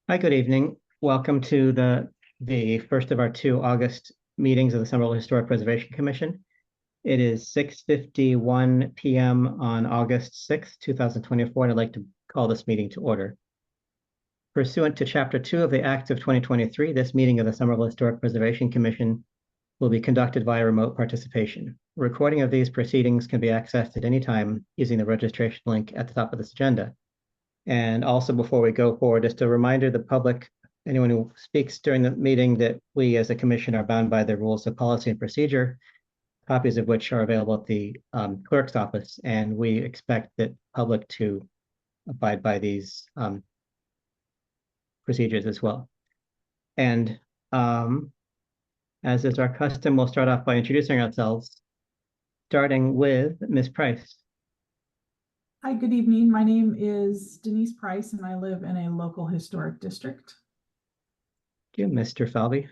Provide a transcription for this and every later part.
Hi, good evening. Welcome to the first of our two August meetings of the Somerville Historic Preservation Commission. It is 6:51 p.m. on August 6th, 2024, and I'd like to call this meeting to order. Pursuant to Chapter 2 of the Act of 2023, this meeting of the Somerville Historic Preservation Commission will be conducted via remote participation. A recording of these proceedings can be accessed at any time using the registration link at the top of this agenda. And also, before we go forward, just a reminder, the public, anyone who speaks during the meeting, that we as a commission are bound by the rules of policy and procedure, copies of which are available at the clerk's office. And we expect the public to abide by these procedures as well. And as is our custom, we'll start off by introducing ourselves, starting with Ms. Price. Hi, good evening. My name is Denise Price, and I live in a local historic district. Thank you, Mr. Falvey.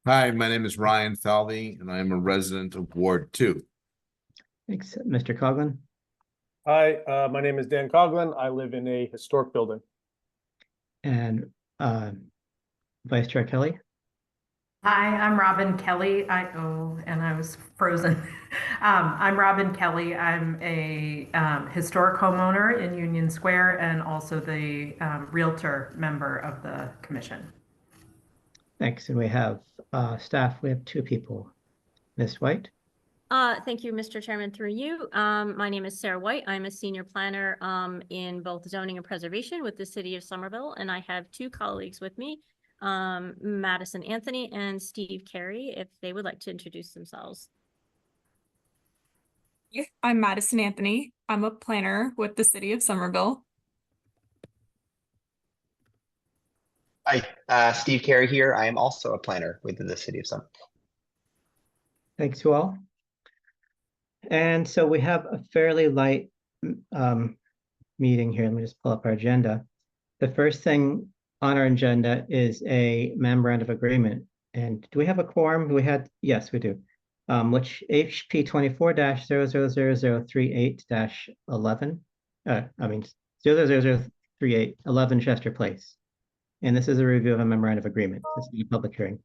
Hi, my name is Ryan Falvey, and I am a resident of Ward 2. Thanks, Mr. Coughlin. Hi, my name is Dan Coughlin. I live in a historic building. And Vice Chair Kelly. Hi, I'm Robin Kelly. And I was frozen. I'm Robin Kelly. I'm a historic homeowner in Union Square and also the realtor member of the commission. Thanks. And we have staff. We have two people. Ms. White. Thank you, Mr. Chairman, through you. My name is Sarah White. I'm a senior planner in both zoning and preservation with the city of Somerville, and I have two colleagues with me, Madison Anthony and Steve Carey, if they would like to introduce themselves. Yeah, I'm Madison Anthony. I'm a planner with the city of Somerville. Hi, Steve Carey here. I am also a planner within the city of Somerville. Thanks to all. And so we have a fairly light meeting here. Let me just pull up our agenda. The first thing on our agenda is a memorandum of agreement. And do we have a quorum? Yes, we do. Which HP 24-000038-11, 00038, 11 Chester Place. And this is a review of a memorandum of agreement. This is a public hearing.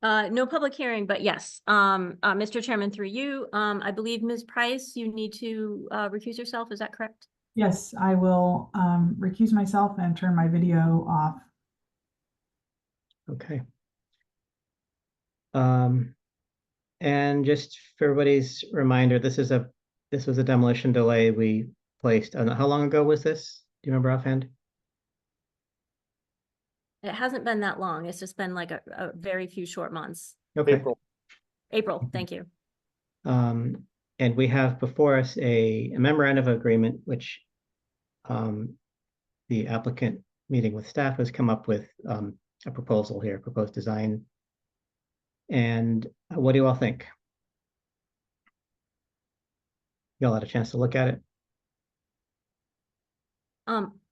No public hearing, but yes, Mr. Chairman, through you, I believe Ms. Price, you need to recuse yourself. Is that correct? Yes, I will recuse myself and turn my video off. Okay. And just for everybody's reminder, this was a demolition delay we placed. How long ago was this? Do you remember offhand? It hasn't been that long. It's just been like a very few short months. Okay. April. Thank you. And we have before us a memorandum of agreement, which the applicant meeting with staff has come up with a proposal here, proposed design. And what do you all think? You all had a chance to look at it?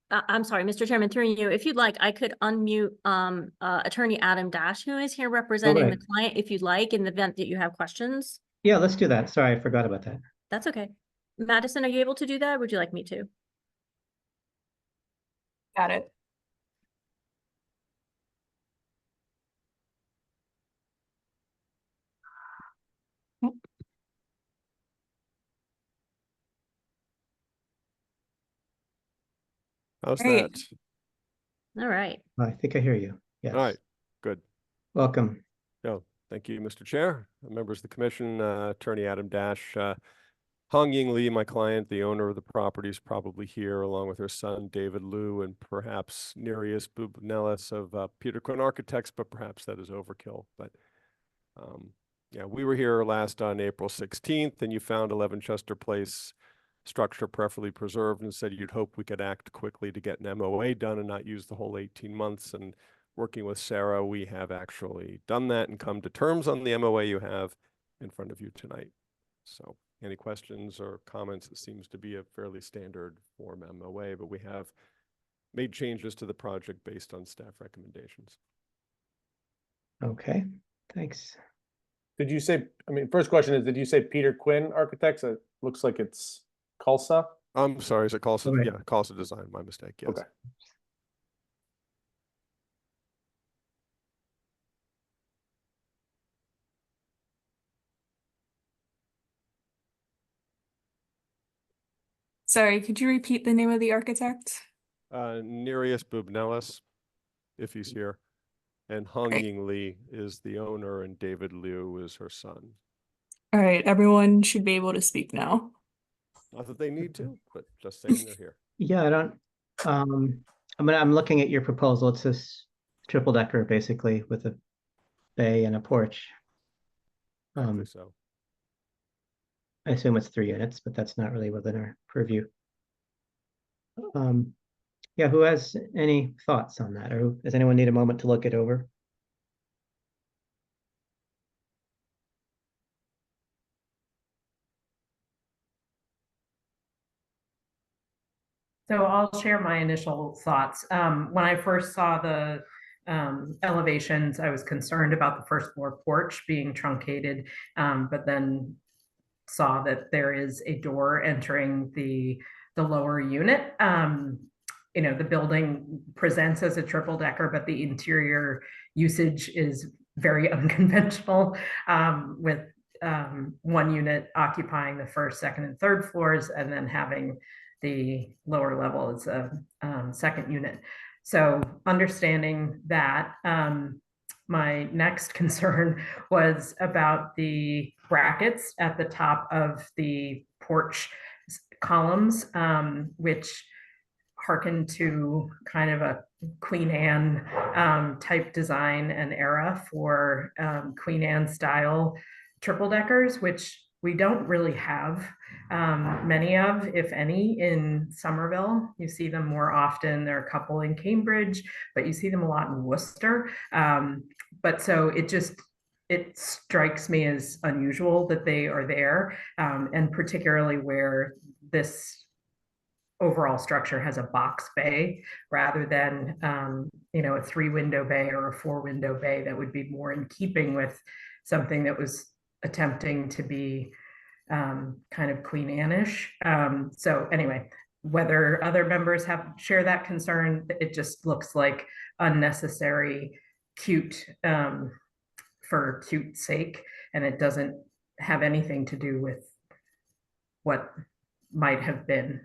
I'm sorry, Mr. Chairman, through you, if you'd like, I could unmute Attorney Adam Dash, who is here representing the client, if you'd like, in the event that you have questions. Yeah, let's do that. Sorry, I forgot about that. That's okay. Madison, are you able to do that? Or would you like me to? Got it. How's Great. that? All right. I think I hear you. Yes. All right, good. Welcome. Thank you, Mr. Chair, members of the commission, Attorney Adam Dash. Hong Ying Lee, my client, the owner of the property, is probably here along with her son, David Liu, and perhaps Nereus Bubnelis of Peter Quinn Architects, but perhaps that is overkill. But yeah, we were here last on April 16th, and you found 11 Chester Place structure preferably preserved and said you'd hope we could act quickly to get an MOA done and not use the whole 18 months. And working with Sarah, we have actually done that and come to terms on the MOA you have in front of you tonight. So any questions or comments? It seems to be a fairly standard form MOA, but we have made changes to the project based on staff recommendations. Okay, thanks. Did you say, first question is, did you say Peter Quinn Architects? It looks like it's Culsa. I'm sorry, is it Culsa? Okay. Yeah, Culsa Design, my mistake, yes. Okay. Sorry, could you repeat the name of the architect? Nereus Bubnelis, if he's here. And Hung Great. Ying Lee is the owner and David Liu is her son. All right, everyone should be able to speak now. Not that they need to, but just saying they're here. Yeah, I don't, I'm looking at your proposal. It's this triple decker basically with a bay and a porch. Exactly so. I assume it's 3 units, but that's not really within our purview. Yeah, who has any thoughts on that, or does anyone need a moment to look it over? So I'll share my initial thoughts. When I first saw the elevations, I was concerned about the first floor porch being truncated, but then saw that there is a door entering the lower unit. You know, the building presents as a triple decker, but the interior usage is very unconventional, with one unit occupying the first, second, and third floors, and then having the lower level as a second unit. So understanding that, my next concern was about the brackets at the top of the porch columns, which hearken to kind of a Queen Anne type design and era for Queen Anne style triple deckers, which we don't really have many of, if any, in Somerville. You see them more often. There are a couple in Cambridge, but you see them a lot in Worcester. But so it strikes me as unusual that they are there, and particularly where this overall structure has a box bay rather than you know, a 3-window bay or a 4-window bay that would be more in keeping with something that was attempting to be kind of Queen Anne-ish. So anyway, whether other members share that concern, it just looks like unnecessary cute for cute sake, and it doesn't have anything to do with what might have been.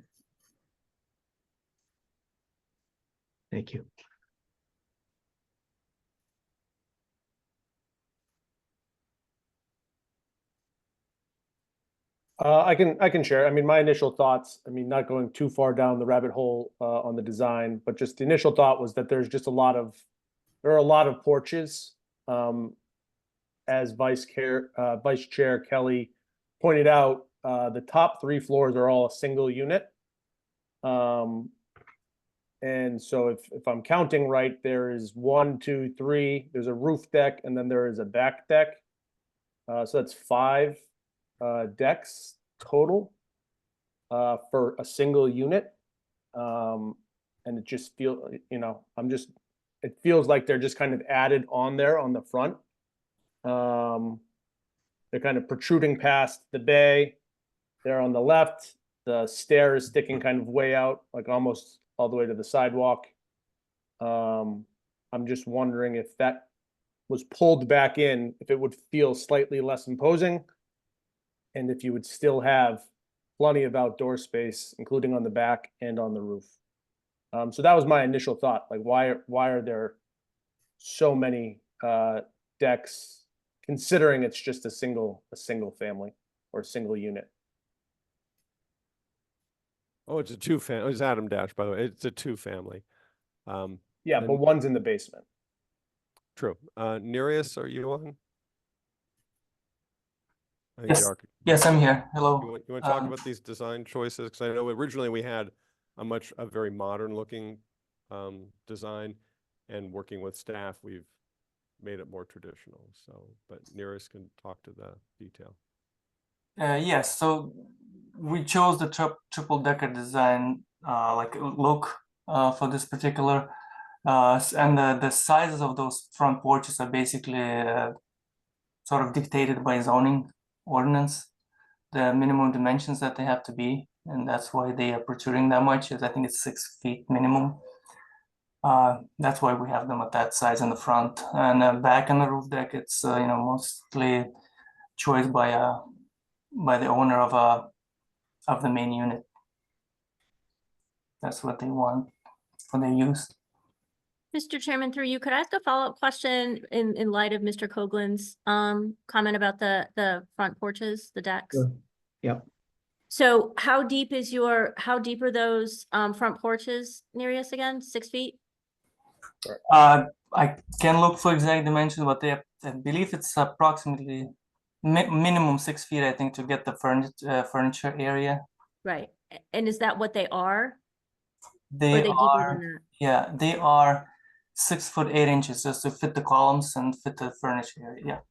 Thank you. I can share. I mean, my initial thoughts, I mean, not going too far down the rabbit hole on the design, but just the initial thought was that there are a lot of porches. As Vice Chair Kelly pointed out, the top 3 floors are all a single unit. And so if I'm counting right, there is 1, 2, 3, there's a roof deck, and then there is a back deck. So that's 5 decks total for a single unit. And it just feels, you know, it feels like they're just kind of added on there on the front. They're kind of protruding past the bay. They're on the left. The stair is sticking kind of way out, like almost all the way to the sidewalk. I'm just wondering if that was pulled back in, if it would feel slightly less imposing, and if you would still have plenty of outdoor space, including on the back and on the roof. So that was my initial thought. Like, why are there so many decks, considering it's just a single family or a single unit? Oh, it's a 2-family. It's Adam Dash, by the way. It's a 2-family. Yeah, but one's in the basement. True. Nereus, are you on? I think Yes. the arch- Yes, I'm here. Hello. You want to talk about these design choices? Because I know originally we had a very modern looking design, and working with staff, we've made it more traditional. So, but Nereus can talk to the detail. Yes, so we chose the triple decker design like look for this particular and the sizes of those front porches are basically sort of dictated by zoning ordinance, the minimum dimensions that they have to be, and that's why they are protruding that much. I think it's 6 feet minimum. That's why we have them at that size in the front, and back in the roof deck, it's you know, mostly choice by the owner of the main unit. that's what they want for their use. Mr. Chairman, through you, could I ask a follow-up question in light of Mr. Coghlan's comment about the front porches, the decks? Sure. Yep. So how deep are those front porches, Nereus, again? 6 feet? I can look for exact dimensions, but I believe it's approximately minimum 6 feet, I think, to get the furniture area. Right. And is that what they are? Or They are they deeper are, than that? yeah, they are 6 foot 8 inches just to fit the columns and fit the furniture area.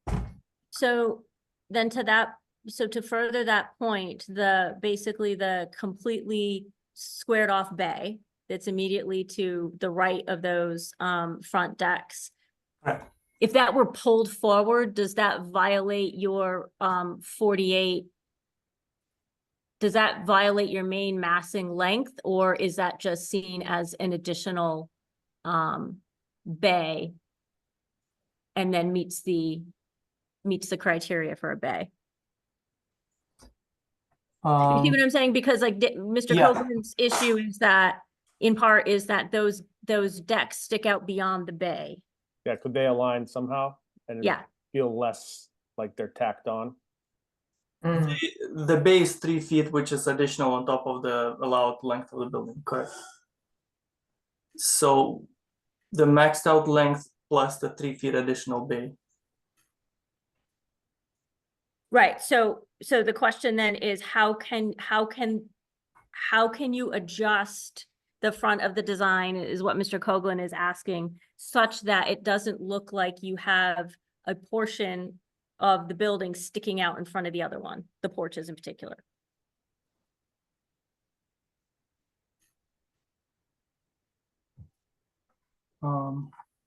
Yeah. So then to further that point, basically the completely squared off bay that's immediately to the right of those front decks. Correct. If that were pulled forward, does that violate your 48? Does that violate your main massing length, or is that just seen as an additional bay and then meets the criteria for a bay? You see what I'm saying? Because like Mr. Yeah. Coghlan's issue is that in part is that those decks stick out beyond the bay. Yeah, could they align somehow and Yeah. feel less like they're tacked on? The bay is 3 feet, which is additional on top of the allowed length of the building. Correct. So the maxed out length plus the 3 feet additional bay. Right. So the question then is how can you adjust the front of the design is what Mr. Coghlan is asking, such that it doesn't look like you have a portion of the building sticking out in front of the other one, the porches in particular.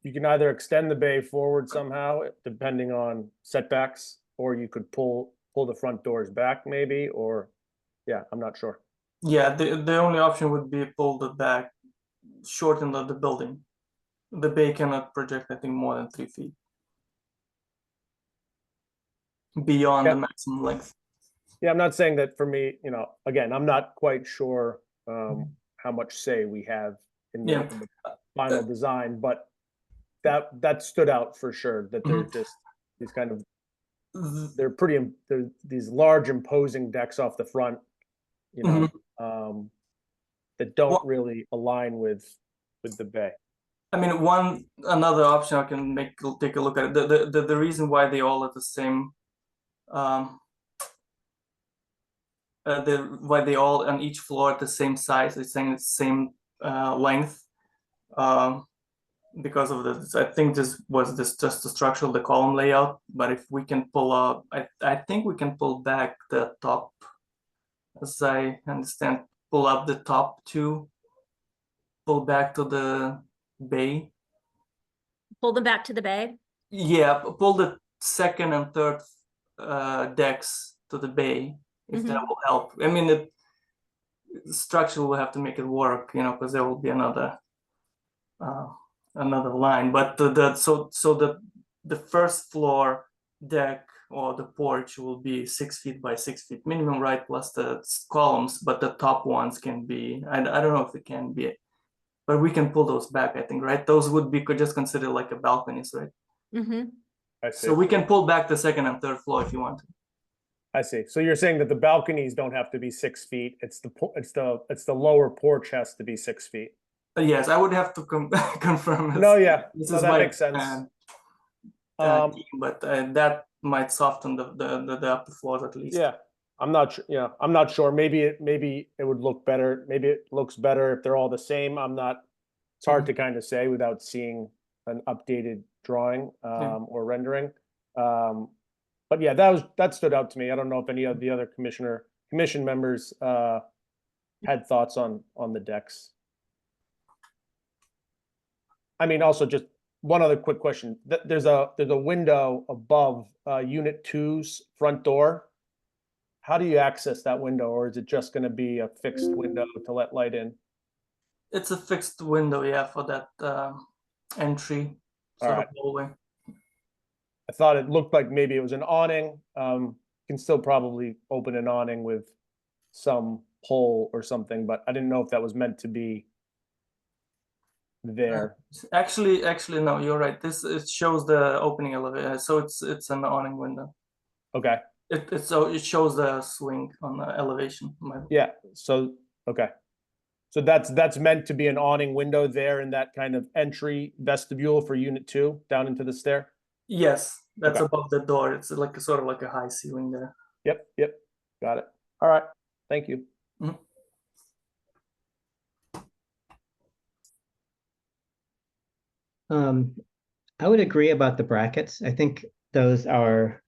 You can either extend the bay forward somehow, depending on setbacks, or you could pull the front doors back maybe, or yeah, I'm not sure. Yeah, the only option would be pull it back, shorten the building. The bay cannot project, I think, more than 3 feet beyond Yeah. the maximum length. Yeah, I'm not saying that for me, you know, again, I'm not quite sure how much say we have in the, Yeah. in the final design, but that stood out for sure, that they're just these kind of, they're these large imposing decks off the front, you know, that don't really align with the bay. I mean, another option I can take a look at it. The reason why they all are the same, why they all on each floor at the same size, it's saying the same length, because of this. I think this was just the structure of the column layout. But if we can pull up, I think we can pull back the top, as I understand, pull up the top two, pull back to the bay. Pull them back to the bay? Yeah, pull the second and third decks to the bay, if that will help. I mean, the structure will have to make it work, you know, because there will be another line. But the first floor deck or the porch will be 6 feet by 6 feet minimum, right? Plus the columns, but the top ones can be, I don't know if it can be, but we can pull those back, I think, right? Those would be just considered like a balconies, right? I see. So we can pull back the second and third floor if you want. I see. So you're saying that the balconies don't have to be 6 feet. It's the lower porch has to be 6 feet. Yes, I would have to confirm. No, yeah, This no, is that my makes sense. team, but that might soften the upper floors at least. Yeah, I'm not sure. Yeah, I'm not sure. Maybe it would look better. Maybe it looks better if they're all the same. It's hard to kind of say without seeing an updated drawing or rendering. But yeah, that stood out to me. I don't know if any of the other commission members had thoughts on the decks. I mean, also just one other quick question. There's a window above Unit 2's front door. How do you access that window, or is it just going to be a fixed window to let light in? It's a fixed window, yeah, for that entry sort of hallway. I thought it looked like maybe it was an awning. Can still probably open an awning with some pole or something, but I didn't know if that was meant to be there. Actually, no, you're right. It shows the opening elevator, so it's an awning window. Okay, So it shows the swing on the elevation. yeah, so, okay. So that's meant to be an awning window there in that kind of entry vestibule for unit 2 down into the stair? Yes, that's Okay. above the door. It's like a sort of like a high ceiling there. Yep, got it. All right, thank you. I would agree about the brackets. I think those are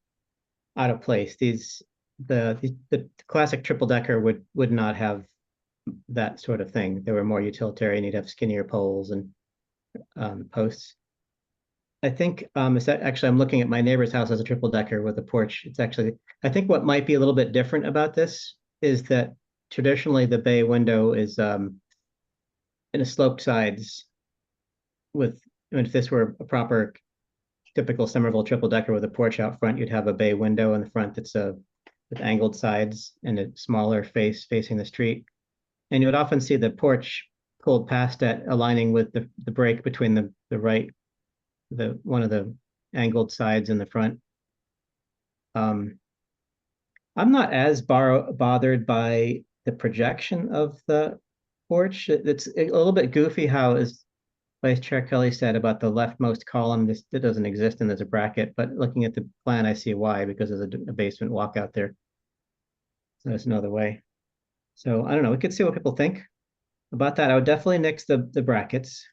out of place. The classic triple decker would not have that sort of thing. They were more utilitarian. You'd have skinnier poles and posts. I think is that actually I'm looking at my neighbor's house as a triple decker with a porch. It's actually, I think what might be a little bit different about this is that traditionally the bay window is in a sloped sides with, I mean, if this were a proper typical Somerville triple decker with a porch out front, you'd have a bay window in the front that's with angled sides and a smaller face facing the street. And you would often see the porch pulled past it, aligning with the break between the right, one of the angled sides in the front. I'm not as bothered by the projection of the porch. It's a little bit goofy how, as Vice Chair Kelly said about the leftmost column, it doesn't exist and there's a bracket, but looking at the plan, I see why, because there's a basement walkout there. So there's no other way. So I don't know, we could see what people think about that. I would definitely nix the brackets.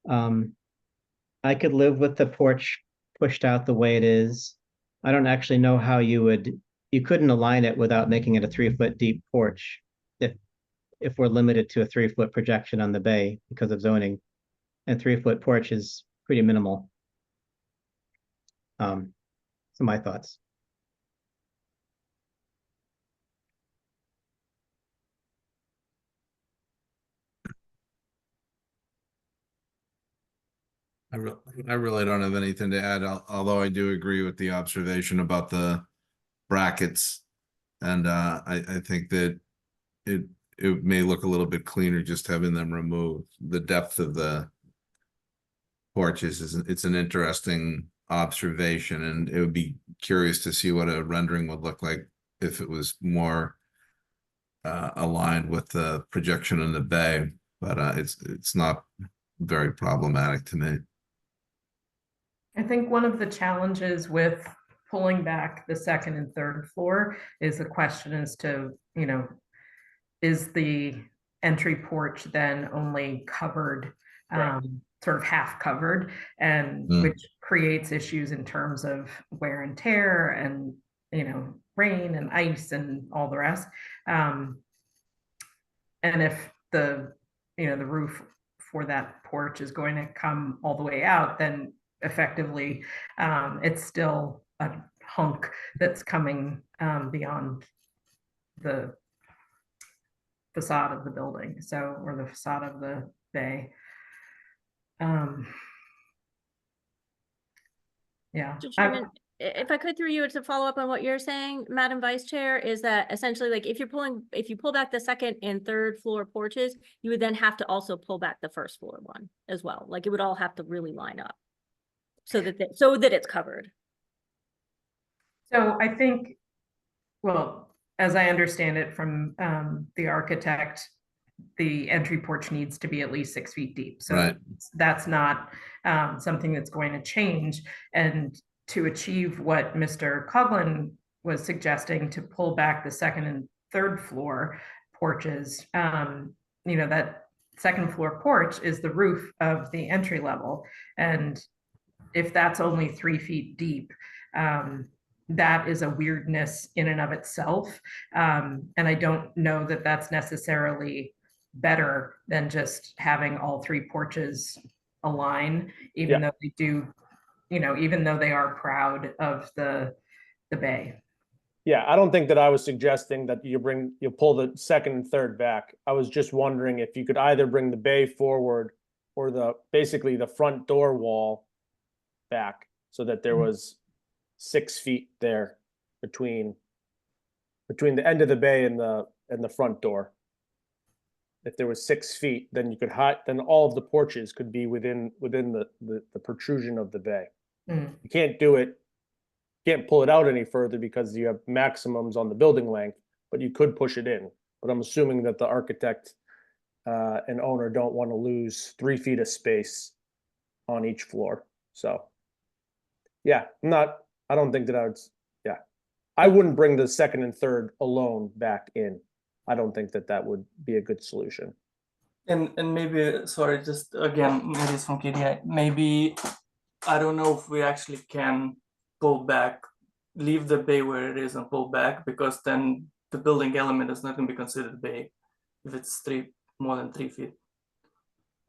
I could live with the porch pushed out the way it is. I don't actually know how you couldn't align it without making it a 3-foot deep porch if we're limited to a 3-foot projection on the bay because of zoning. And 3-foot porch is pretty minimal. So my thoughts. I really don't have anything to add, although I do agree with the observation about the brackets. And I think that it may look a little bit cleaner just having them removed. The depth of the porches it's an interesting observation, and it would be curious to see what a rendering would look like if it was more aligned with the projection in the bay. But it's not very problematic to me. I think one of the challenges with pulling back the second and third floor is the question as to, is the entry porch then only covered, sort of half covered, and which creates issues in terms of wear and tear and, rain and ice and all the rest. And if the roof for that porch is going to come all the way out, then effectively it's still a hunk that's coming beyond the facade of the building, or the facade of the bay. Yeah. Mr. Chairman, if I could through you to follow up on what you're saying, Madam Vice Chair, is that essentially like if you pull back the second and third floor porches, you would then have to also pull back the first floor one as well. Like it would all have to really line up so that it's covered. So I think, well, as I understand it from the architect, the entry porch needs to be at least 6 feet deep. So that's not something that's going to change. And to achieve what Mr. Coughlin was suggesting, to pull back the second and third floor porches, that second floor porch is the roof of the entry level. And if that's only 3 feet deep, that is a weirdness in and of itself. And I don't know that that's necessarily better than just having all 3 porches align, even though they do, even though they are proud of the bay. Yeah, I don't think that I was suggesting that you pull the second and third back. I was just wondering if you could either bring the bay forward or basically the front door wall back so that there was 6 feet there between the end of the bay and and the front door. If there was 6 feet, then you could hide, then all of the porches could be within the protrusion of the bay. Mm. You can't do it, can't pull it out any further because you have maximums on the building length, but you could push it in. But I'm assuming that the architect and owner don't want to lose 3 feet of space on each floor. So, yeah, I don't think that I wouldn't bring the second and third alone back in. I don't think that that would be a good solution. And maybe, sorry, just again, maybe it's from KDI. Maybe, I don't know if we actually can pull back, leave the bay where it is and pull back, because then the building element is not going to be considered bay if it's more than 3 feet.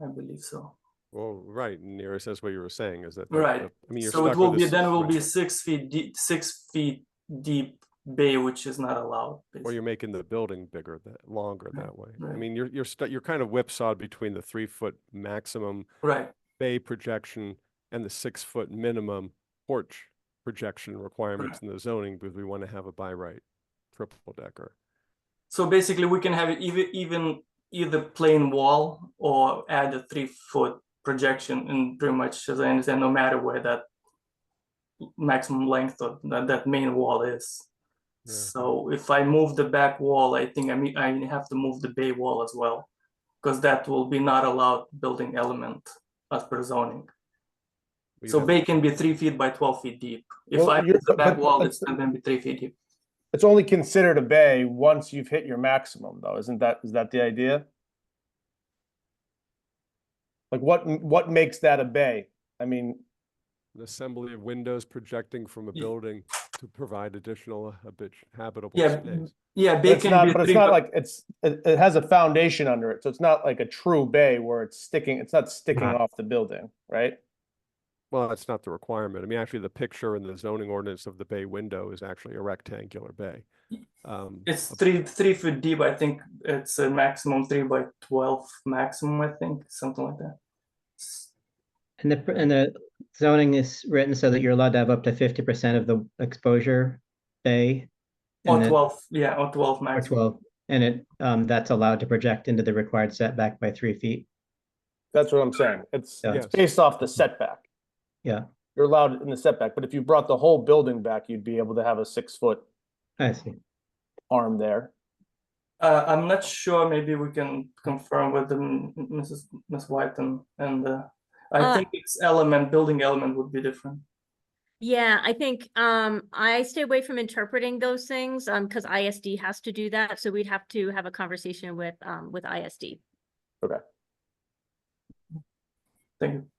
I believe so. Well, right, Nearest, that's what you were saying, is that Right. I mean, you're So it stuck will with be this then it will be situation. 6 feet deep bay, which is not allowed. Or basically. you're making the building bigger, longer Right, that way. I right. mean, you're kind of whipsawed between the 3-foot maximum Right. bay projection and the 6-foot minimum porch projection requirements in the zoning, because we want to have a by right triple decker. So basically, we can have it either plain wall or add a 3-foot projection, and pretty much, as I understand, no matter where that maximum length of that main wall is. Yeah. So if I move the back wall, I think I have to move the bay wall as well, because that will be not allowed building element as per zoning. We'd So have- bay can be 3 feet by 12 feet deep. If Well, I you're- move the back but- wall, but- it's not going to be 3 feet deep. It's only considered a bay once you've hit your maximum, though, is that the idea? Like what makes that a bay? I mean, An assembly of windows projecting from a Ye- building to provide additional habitable Yeah, space. yeah, but bay it's can not, be but it's 3 not by- like it has a foundation under it, so it's not like a true bay where it's not sticking Right. off the building, right? Well, that's not the requirement. I mean, actually, the picture in the zoning ordinance of the bay window is actually a rectangular bay. It's 3 feet deep. I think it's a maximum 3 by 12 maximum. I think something like that. And the zoning is written so that you're allowed to have up to 50% of the exposure bay. Or and then- 12, yeah, or 12 Or maximum. 12, and that's allowed to project into the required setback by 3 feet. That's what I'm saying. It's Yeah. based off the setback. Yeah, You're allowed in the setback, but if you brought the whole building back, you'd be able to have a 6-foot I see. arm there. I'm not sure. Maybe we can confirm with the Miss White and I think it's building element would be different. Yeah, I think I stay away from interpreting those things because ISD has to do that. So we'd have to have a conversation with ISD. Thank you.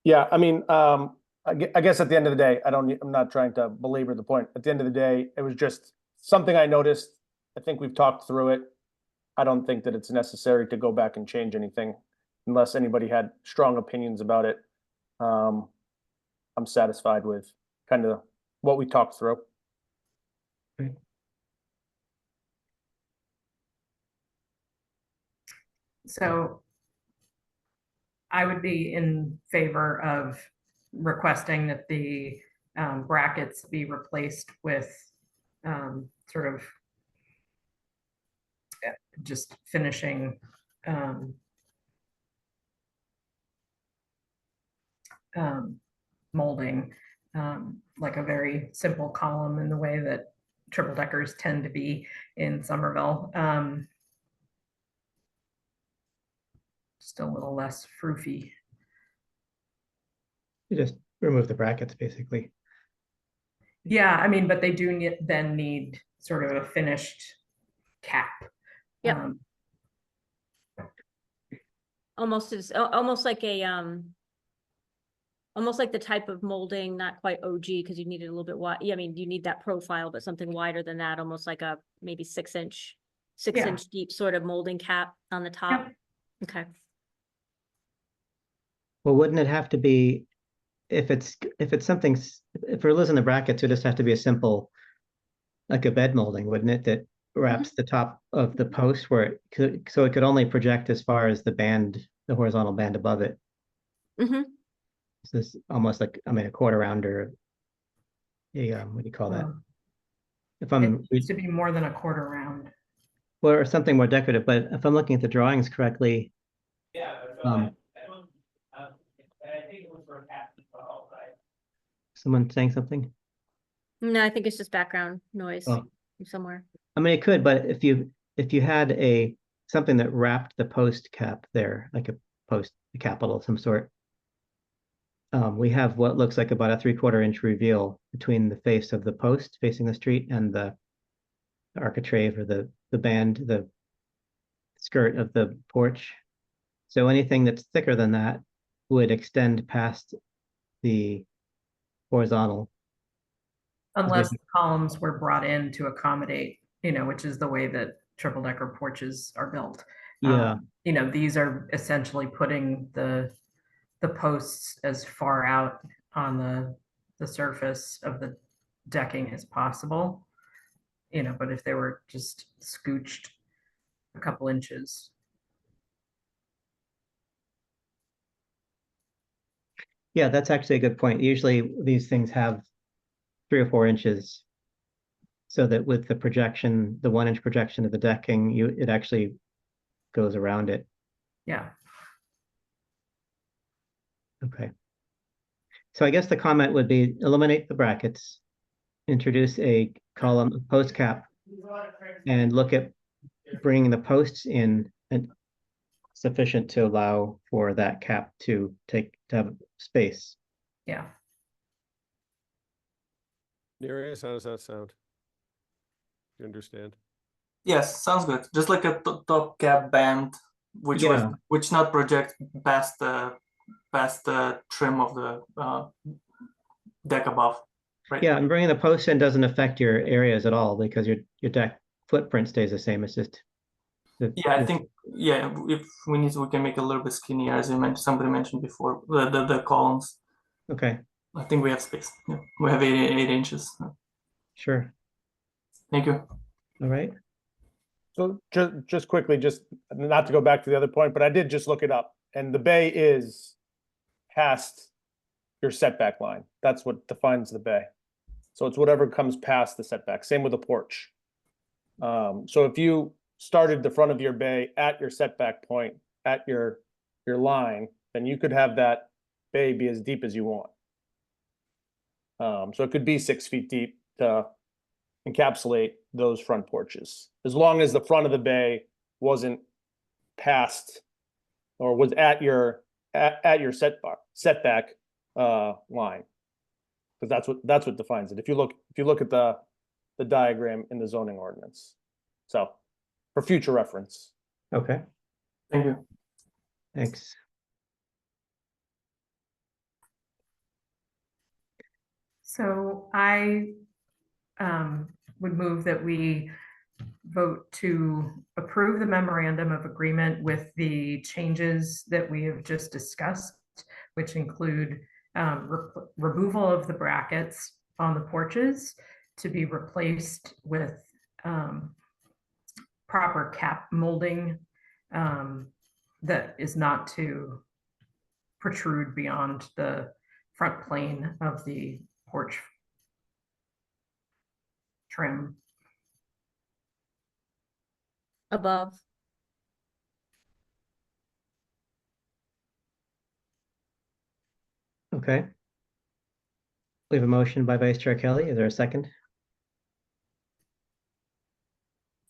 Yeah, I mean, I guess at the end of the day, I'm not trying to belabor the point. At the end of the day, it was just something I noticed. I think we've talked through it. I don't think that it's necessary to go back and change anything unless anybody had strong opinions about it. I'm satisfied with kind of what we talked through. So I would be in favor of requesting that the brackets be replaced with sort of just finishing molding, like a very simple column in the way that triple deckers tend to be in Somerville. Just a little less froofy. You just remove the brackets, basically. Yeah, I mean, but they do need sort of a finished cap. Yep. Um, Almost like the type of molding, not quite OG, because you need it a little bit wide. Yeah, I mean, you need that profile, but something wider than that, almost like a maybe 6-inch deep sort of molding cap on the top. Yep. Okay. Well, wouldn't it have to be, if we're losing the brackets, it would just have to be a simple, like a bed molding, wouldn't it? That wraps the top of the post where it could, so it could only project as far as the horizontal band above it. Mm-hmm. So it's almost like, I mean, a quarter round or a, what do you call that? If It I'm, needs to be more than a quarter round. or something more decorative, but if I'm looking at the drawings correctly, someone saying something? No, I think it's just background noise Oh. from somewhere. I mean, it could, but if you had something that wrapped the post cap there, like a post capital of some sort. We have what looks like about a 3/4 inch reveal between the face of the post facing the street and the architrave or the band, the skirt of the porch. So anything that's thicker than that would extend past the horizontal. Unless the columns were brought in to accommodate, which is the way that triple decker porches are built. Yeah, These are essentially putting the posts as far out on the surface of the decking as possible. But if they were just scooched a couple inches. yeah, that's actually a good point. Usually these things have 3 or 4 inches. So that with the projection, the 1 inch projection of the decking, it actually goes around it. Yeah. Okay. So I guess the comment would be eliminate the brackets, introduce a column post cap, and look at bringing the posts in and sufficient to allow for that cap to have space. Yeah. Nereus, how does that sound? You understand? Yes, sounds good. Just like a top cap band, which Yeah. not project past the trim of the deck above, right? Yeah, and bringing the posts in doesn't affect your areas at all because your deck footprint stays the same. It's just Yeah, I think if we need to, we can make it a little bit skinnier, as somebody mentioned before, the columns. Okay, I think we have space. Yeah, we have 8 inches. sure. Thank you. All right. So just quickly, just not to go back to the other point, but I did just look it up, and the bay is past your setback line. That's what defines the bay. So it's whatever comes past the setback. Same with the porch. So if you started the front of your bay at your setback point at your line, then you could have that bay be as deep as you want. So it could be 6 feet deep to encapsulate those front porches, as long as the front of the bay wasn't past or was at your setback line, because that's what defines it. If you look at the diagram in the zoning ordinance, so for future reference. Okay, Thank you. thanks. So I would move that we vote to approve the memorandum of agreement with the changes that we have just discussed, which include removal of the brackets on the porches to be replaced with proper cap molding that is not to protrude beyond the front plane of the porch trim. Above. Okay. We have a motion by Vice Chair Kelly. Is there a second?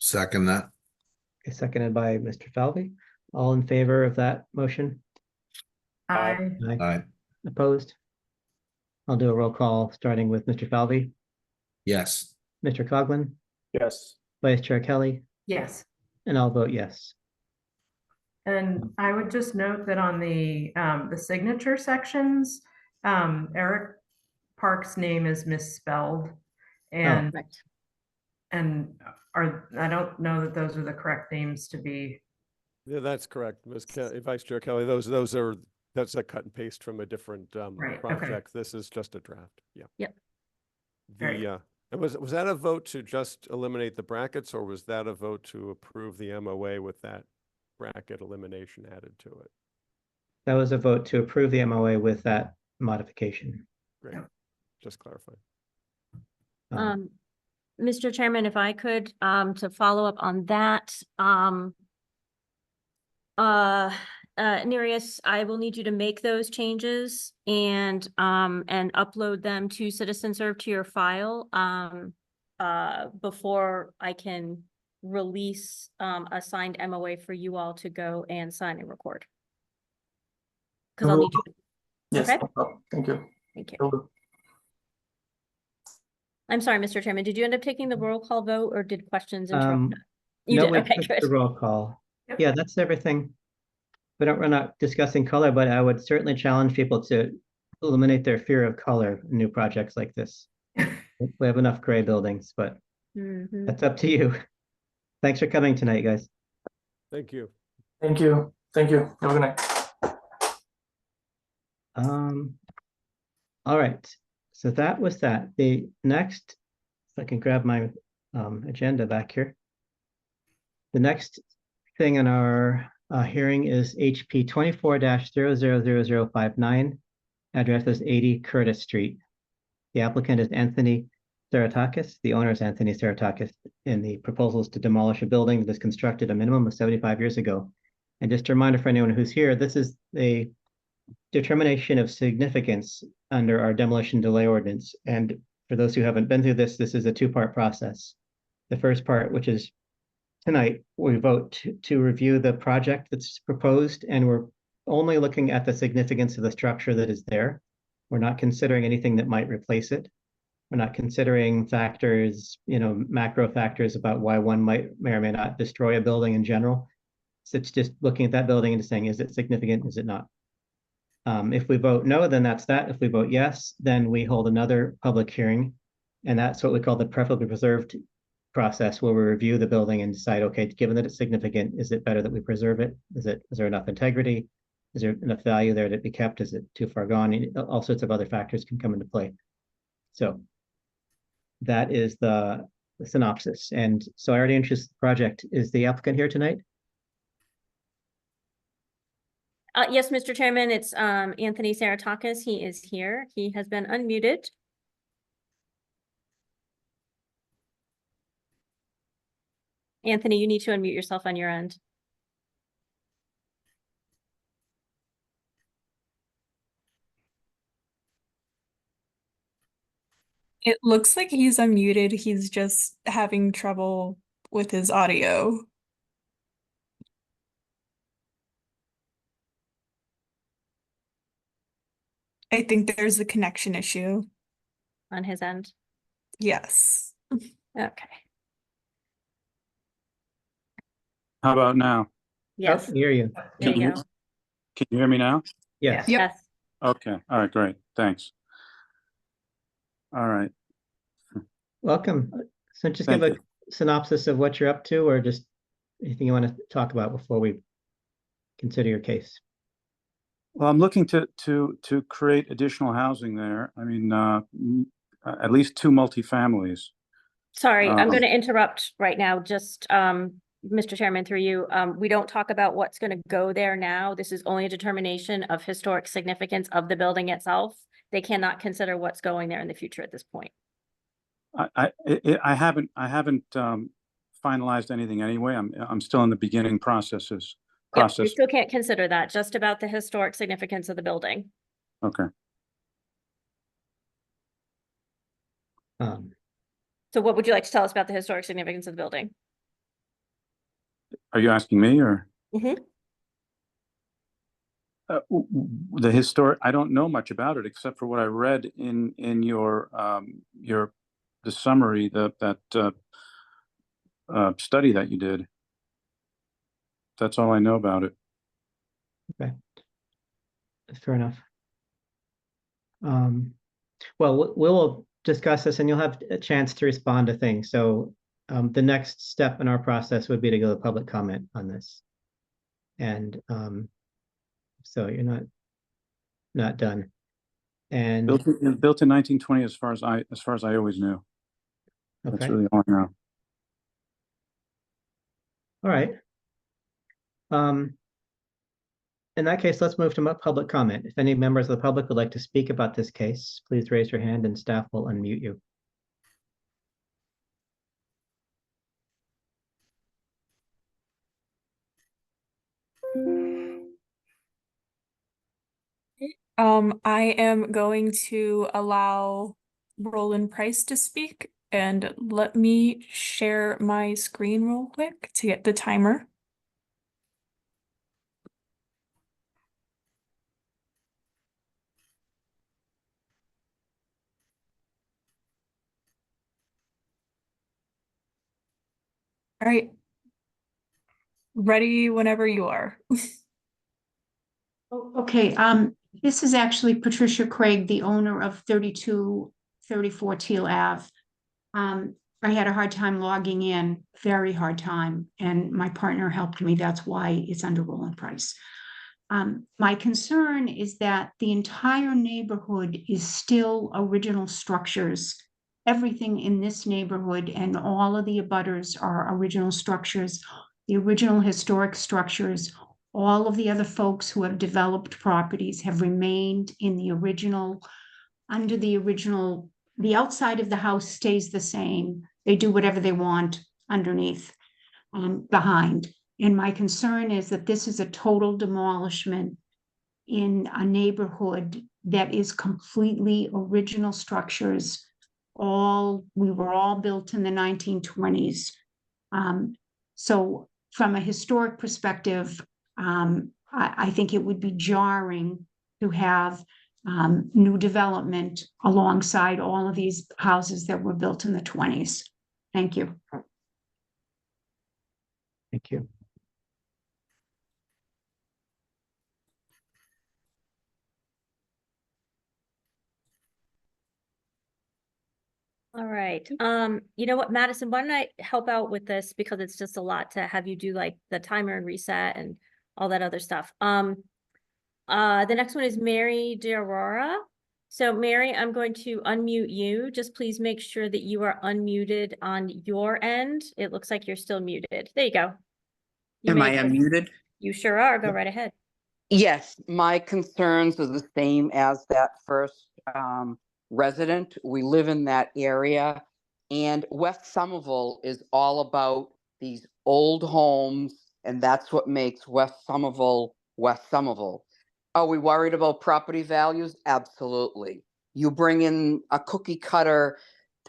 Second that. Okay, seconded by Mr. Falvey. All in favor of that motion? I Aye. Opposed? I'll do a roll call, starting with Mr. Falvey, Yes. Mr. Coughlin, Yes. Vice Chair Kelly, yes. and I'll vote yes. And I would just note that on the signature sections, Eric Park's name is misspelled. And Correct. I don't know that those are the correct names to be. Yeah, that's correct, Vice Chair Kelly. That's a cut and paste from a different Right, okay. project. This is just a draft. Yeah. Yep. The and was that a vote to just eliminate the brackets, or was that a vote to approve the MOA with that bracket elimination added to it? That was a vote to approve the MOA with that modification. Great. Yep. Just clarifying. Um, Mr. Chairman, if I could, to follow up on that, Nereus, I will need you to make those changes and upload them to CitizenServe to your file, before I can release, a signed MOA for you all to go and sign and record. Cause I'll need you. Yes, Okay. no problem. Thank you. Thank you. Will do. I'm sorry, Mr. Chairman, did you end up taking the roll call vote or did questions interrupt? You No, did, we okay, took the good. roll call. Yep. Yeah, that's everything. We're not discussing color, but I would certainly challenge people to eliminate their fear of color in new projects like this. We have enough gray buildings, but Mhm. that's up to you. Thanks for coming tonight, guys. Thank you. Thank you. Thank you. Have a good night. All right, so that was that. The next, if I can grab my agenda back here. The next thing in our hearing is HP 24-000059. Address is 80 Curtis Street. The applicant is Anthony Saratakis. The owner is Anthony Saratakis, and the proposal is to demolish a building that was constructed a minimum of 75 years ago. And just a reminder for anyone who's here, this is a determination of significance under our demolition delay ordinance. And for those who haven't been through this, this is a two-part process. The first part, which is tonight, we vote to review the project that's proposed, and we're only looking at the significance of the structure that is there. We're not considering anything that might replace it. We're not considering factors, macro factors about why one may or may not destroy a building in general. So it's just looking at that building and saying, is it significant? Is it not? If we vote no, then that's that. If we vote yes, then we hold another public hearing. And that's what we call the preferably preserved process, where we review the building and decide, okay, given that it's significant, is it better that we preserve it? Is there enough integrity? Is there enough value there to be kept? Is it too far gone? And all sorts of other factors can come into play. So that is the synopsis. And so I already introduced the project. Is the applicant here tonight? Yes, Mr. Chairman, it's Anthony Saratakis. He is here. He has been unmuted. Anthony, you need to unmute yourself on your end. It looks like he's unmuted. He's just having trouble with his audio. I think there's a connection issue. On his end. Yes. Okay. How about now? Yes, Oh, hear you. there you go. Can you hear me now? Yes. Yep. Yes. Okay, all right, great, thanks. All right, Welcome. So just give Thank a synopsis of what you're up to, or just anything you want to talk about before we consider your case. well, I'm looking to create additional housing there. I mean, at least 2 multifamilies. Sorry, I'm going to interrupt right now. Just, Mr. Chairman, through you. We don't talk about what's going to go there now. This is only a determination of historic significance of the building itself. They cannot consider what's going there in the future at this point. I haven't finalized anything anyway. I'm still in the beginning process. Yep, we still can't consider that, just about the historic significance of the building. Okay. So what would you like to tell us about the historic significance of the building? Are you asking me or? Mm-hmm. The historic, I don't know much about it except for what I read in your the summary that study that you did. That's all I know about it. Okay. Fair enough. Well, we'll discuss this and you'll have a chance to respond to things. So the next step in our process would be to go to public comment on this. And so you're not done. And Built in 1920 as far as I always knew. That's okay. really all I know. All right. In that case, let's move to public comment. If any members of the public would like to speak about this case, please raise your hand and staff will unmute you. I am going to allow Roland Price to speak, and let me share my screen real quick to get the timer. All right. Ready whenever you are. Okay, this is actually Patricia Craig, the owner of 3234 Teal Ave. I had a hard time logging in, very hard time, and my partner helped me. That's why it's under Roland Price. My concern is that the entire neighborhood is still original structures. Everything in this neighborhood and all of the abutters are original structures, the original historic structures. All of the other folks who have developed properties have remained in the original, under the original. The outside of the house stays the same. They do whatever they want underneath, behind. And my concern is that this is a total demolishment in a neighborhood that is completely original structures. We were all built in the 1920s. So from a historic perspective, I think it would be jarring to have new development alongside all of these houses that were built in the 20s. Thank you. Thank you. All right. You know what, Madison, why don't I help out with this because it's just a lot to have you do like the timer and reset and all that other stuff. The next one is Mary DeAurora. So Mary, I'm going to unmute you. Just please make sure that you are unmuted on your end. It looks like you're still muted. There you go. Am I unmuted? You sure are. Go right ahead. Yes, my concerns are the same as that first resident. We live in that area, and West Somerville is all about these old homes, and that's what makes West Somerville West Somerville. Are we worried about property values? Absolutely. You bring in a cookie cutter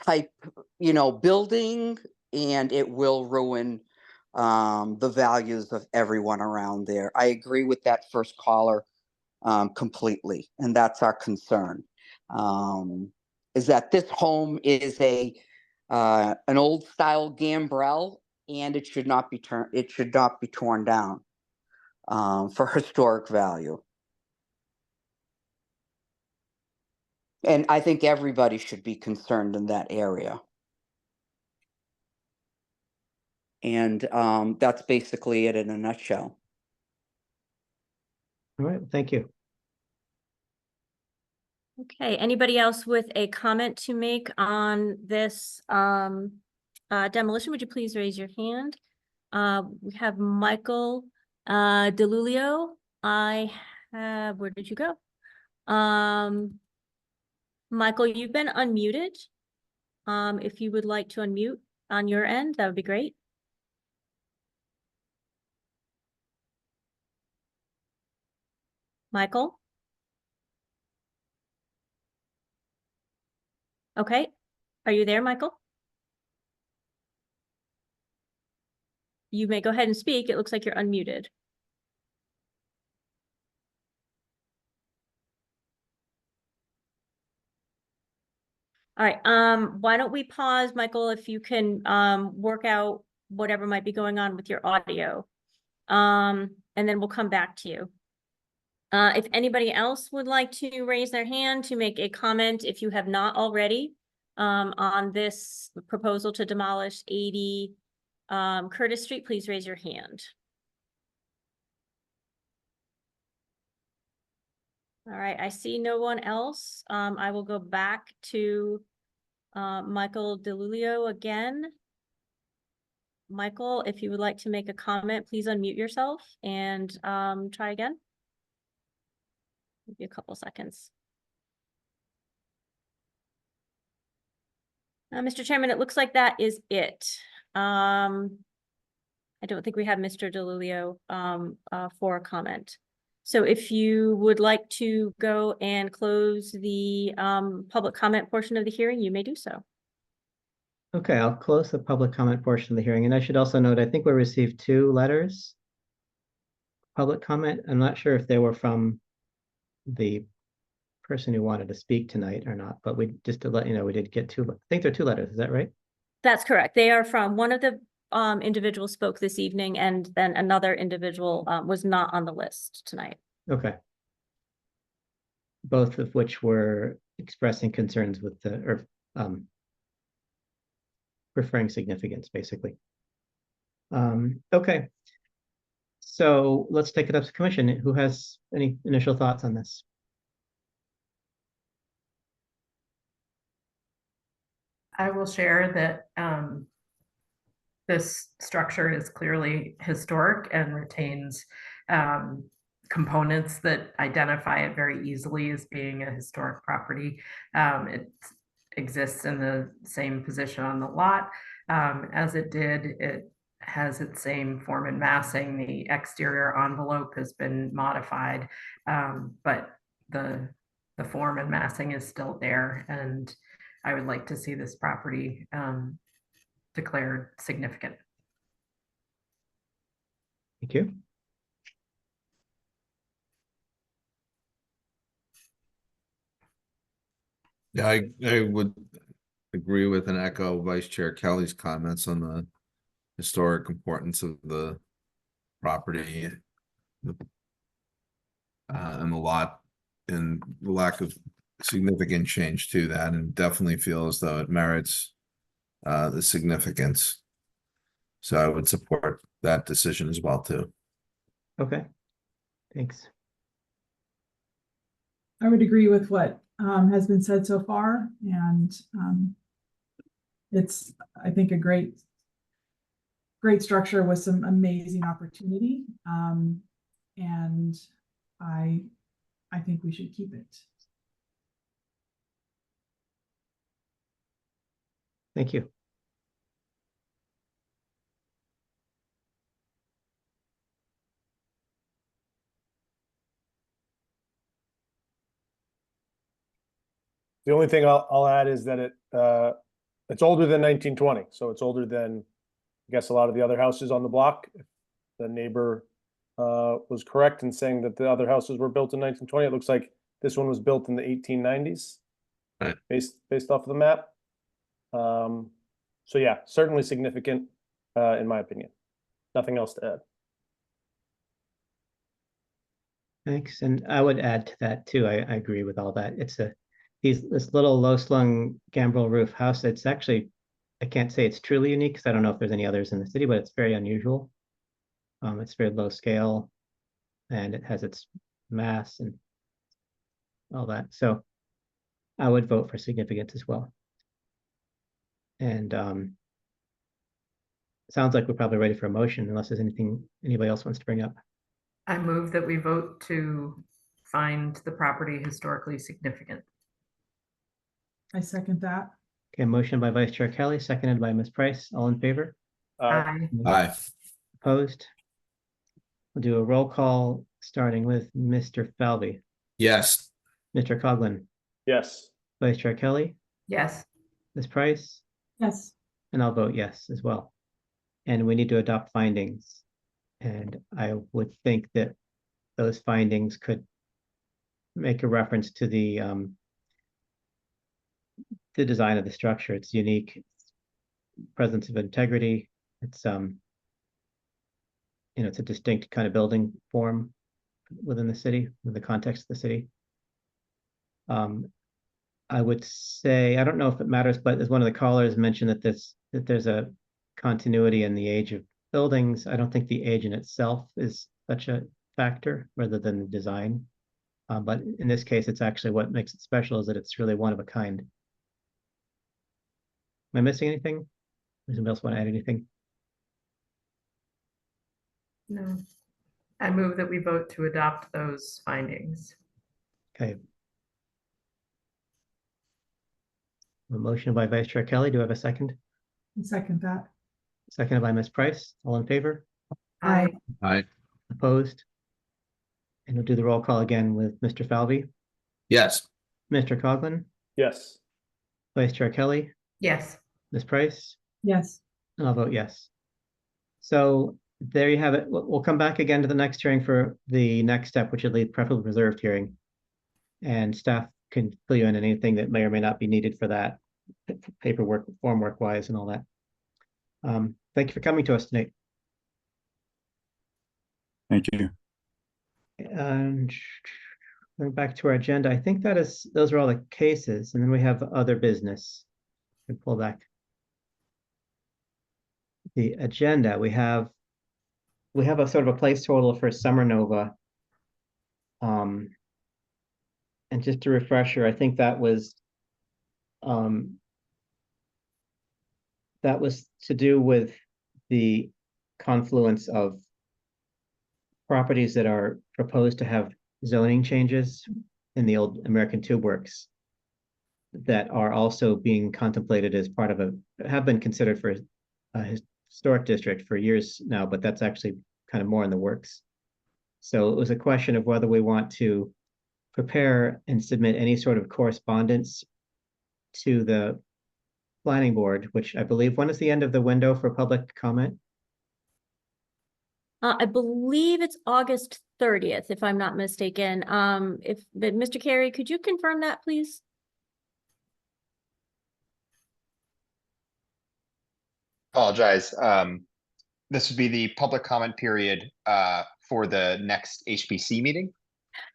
type, building, and it will ruin the values of everyone around there. I agree with that first caller completely, and that's our concern. Is that this home is an old style gambrel, and it should not be torn down for historic value. And I think everybody should be concerned in that area. And that's basically it in a nutshell. All right, thank you. Okay, anybody else with a comment to make on this demolition? Would you please raise your hand? We have Michael DeLulio. Where did you go? Michael, you've been unmuted. If you would like to unmute on your end, that would be great. Michael? Okay. Are you there, Michael? You may go ahead and speak. It looks like you're unmuted. All right, why don't we pause, Michael, if you can work out whatever might be going on with your audio. And then we'll come back to you. If anybody else would like to raise their hand to make a comment, if you have not already, on this proposal to demolish 80 Curtis Street, please raise your hand. All right, I see no one else. I will go back to Michael DeLulio again. Michael, if you would like to make a comment, please unmute yourself and try again. Maybe a couple seconds. Mr. Chairman, it looks like that is it. I I don't think we have Mr. DeLulio for a comment. So if you would like to go and close the public comment portion of the hearing, you may do so. Okay, I'll close the public comment portion of the hearing, and I should also note, I think we received 2 letters. Public comment, I'm not sure if they were from the person who wanted to speak tonight or not, but we, just to let you know, we did get 2, I think there are 2 letters, is that right? That's correct. They are from one of the individuals spoke this evening, and then another individual was not on the list tonight. Okay. Both of which were expressing concerns with the, or preferring significance, basically. Okay. So let's take it up to commission. Who has any initial thoughts on this? I will share that this structure is clearly historic and retains components that identify it very easily as being a historic property. It exists in the same position on the lot as it did. It has its same form and massing. The exterior envelope has been modified, but the form and massing is still there. And I would like to see this property declared significant. Thank you. Yeah, I would agree with and echo Vice Chair Kelly's comments on the historic importance of the property and the lot, and the lack of significant change to that, and definitely feel as though it merits the significance. So I would support that decision as well too. Okay, thanks. I would agree with what has been said so far, and it's, I think, a great structure with some amazing opportunity, and I think we should keep it. Thank you. The only thing I'll add is that it's older than 1920, so it's older than, I guess, a lot of the other houses on the block. If the neighbor was correct in saying that the other houses were built in 1920, it looks like this one was built in the 1890s, right, based off of the map. So yeah, certainly significant in my opinion. Nothing else to add. Thanks, and I would add to that too. I agree with all that. It's this little low-slung gambrel roof house. It's actually, I can't say it's truly unique because I don't know if there's any others in the city, but it's very unusual. It's very low scale, and it has its mass and all that. So I would vote for significance as well. And sounds like we're probably ready for a motion, unless there's anything anybody else wants to bring up. I move that we vote to find the property historically significant. I second that. Okay, motion by Vice Chair Kelly, seconded by Ms. Price. All in favor? Aye. Aye. Opposed? We'll do a roll call, starting with Mr. Falvey, Yes. Mr. Coughlin, Yes. Vice Chair Kelly, Yes. Ms. Price, Yes. and I'll vote yes as well. And we need to adopt findings. And I would think that those findings could make a reference to the design of the structure. It's unique, presence of integrity. It's it's a distinct kind of building form within the city, in the context of the city. I would say, I don't know if it matters, but as one of the callers mentioned that there's a continuity in the age of buildings. I don't think the age in itself is such a factor rather than the design. But in this case, it's actually what makes it special is that it's really one of a kind. Am I missing anything? Does anybody else want to add anything? No. I move that we vote to adopt those findings. Okay. A motion by Vice Chair Kelly. Do I have a second? I second that. Seconded by Ms. Price. All in favor? Aye. Aye. Opposed? And we'll do the roll call again with Mr. Falvey, Yes. Mr. Coughlin, Yes. Vice Chair Kelly, Yes. Ms. Price, Yes. and I'll vote yes. So there you have it. We'll come back again to the next hearing for the next step, which would lead preferably reserved hearing. And staff can fill you in on anything that may or may not be needed for that, paperwork, form work wise and all that. Thank you for coming to us tonight. Thank you. And going back to our agenda, I think those are all the cases, and then we have other business. And pull back the agenda. We have a sort of a place total for Summer Nova. And just a refresher, I think that was to do with the confluence of properties that are proposed to have zoning changes in the old American Tube Works that are also being contemplated as part of have been considered for a historic district for years now, but that's actually kind of more in the works. So it was a question of whether we want to prepare and submit any sort of correspondence to the planning board, which I believe, when is the end of the window for public comment? I believe it's August 30th, if I'm not mistaken. But Mr. Carey, could you confirm that, please? Apologize. This would be the public comment period for the next HPC meeting.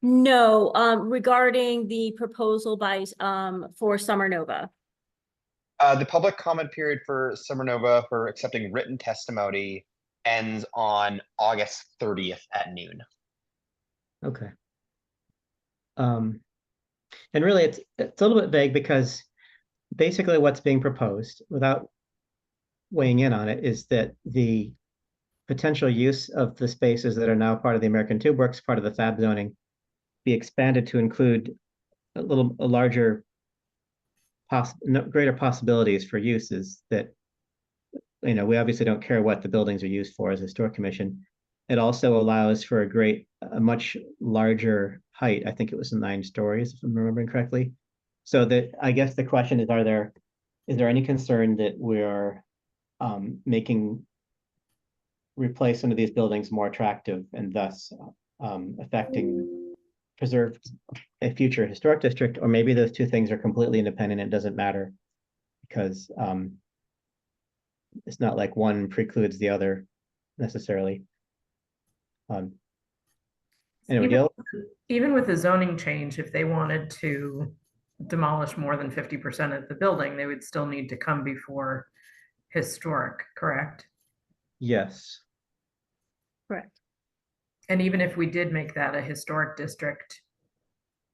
No, regarding the proposal by for Summer Nova. The public comment period for Summer Nova for accepting written testimony ends on August 30th at noon. Okay. And really, it's a little bit vague because basically what's being proposed, without weighing in on it, is that the potential use of the spaces that are now part of the American Tube Works, part of the FAB zoning, be expanded to include a larger, greater possibilities for uses that, you know, we obviously don't care what the buildings are used for as a historic commission. It also allows for a much larger height. I think it was 9 stories, if I'm remembering correctly. So that, I guess the question is, is there any concern that we're making replacement of these buildings more attractive and thus affecting preserved a future historic district? Or maybe those two things are completely independent and it doesn't matter because it's not like one precludes the other necessarily. Anyway, Gil? Even with the zoning change, if they wanted to demolish more than 50% of the building, they would still need to come before historic, correct? Yes. Correct. And even if we did make that a historic district,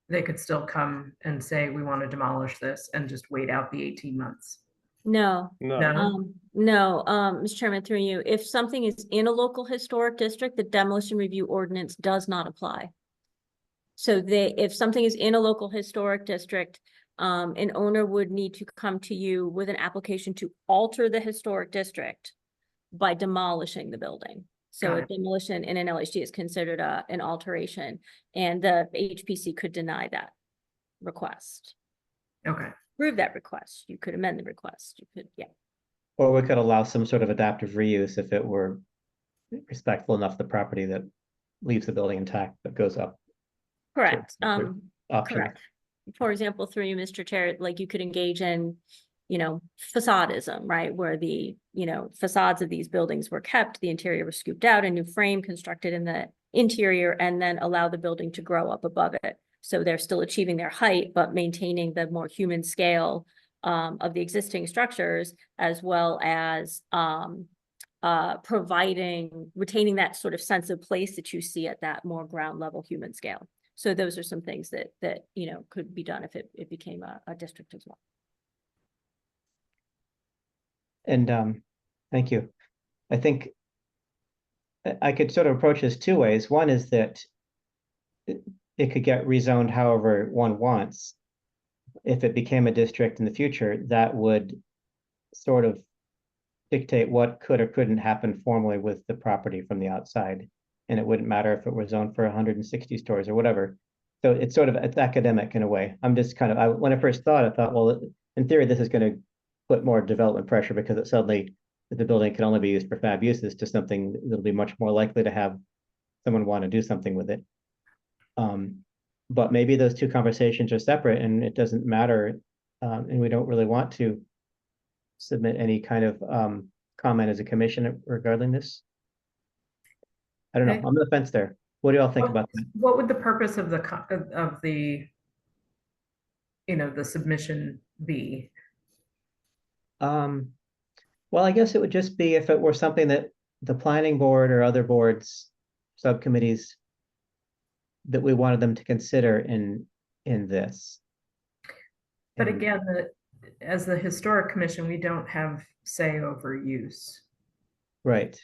they could still come and say, we want to demolish this and just wait out the 18 months. No. No. No, Mr. Chairman, through you, if something is in a local historic district, the demolition review ordinance does not apply. So if something is in a local historic district, an owner would need to come to you with an application to alter the historic district by demolishing the building. So a demolition in an LHD is considered an alteration, and the HPC could deny that request. Okay. Approve that request. You could amend the request. You could, yeah. Or we could allow some sort of adaptive reuse if it were respectful enough of the property that leaves the building intact but goes up. Correct. Sure. Options. Correct. For example, through you, Mr. Chair, like you could engage in, you know, facadism, right? Where the, you know, facades of these buildings were kept, the interior was scooped out, a new frame constructed in the interior, and then allow the building to grow up above it. So they're still achieving their height, but maintaining the more human scale of the existing structures, as well as retaining that sort of sense of place that you see at that more ground level human scale. So those are some things that you know could be done if it became a district as well. And thank you. I think I could sort of approach this two ways. One is that it could get rezoned however one wants. If it became a district in the future, that would sort of dictate what could or couldn't happen formally with the property from the outside. And it wouldn't matter if it was zoned for 160 stores or whatever. So it's sort of, it's academic in a way. I'm just kind of, when I first thought, I thought, well, in theory, this is going to put more development pressure because it suddenly, if the building can only be used for fab uses, to something that'll be much more likely to have someone want to do something with it. But maybe those two conversations are separate and it doesn't matter. And we don't really want to submit any kind of comment as a commission regarding this. I don't know. Okay. I'm on the fence there. What do y'all think about that? What would the purpose of the the submission be? Well, I guess it would just be if it were something that the planning board or other boards, subcommittees, that we wanted them to consider in this. But And- again, as the historic commission, we don't have say over use. Right,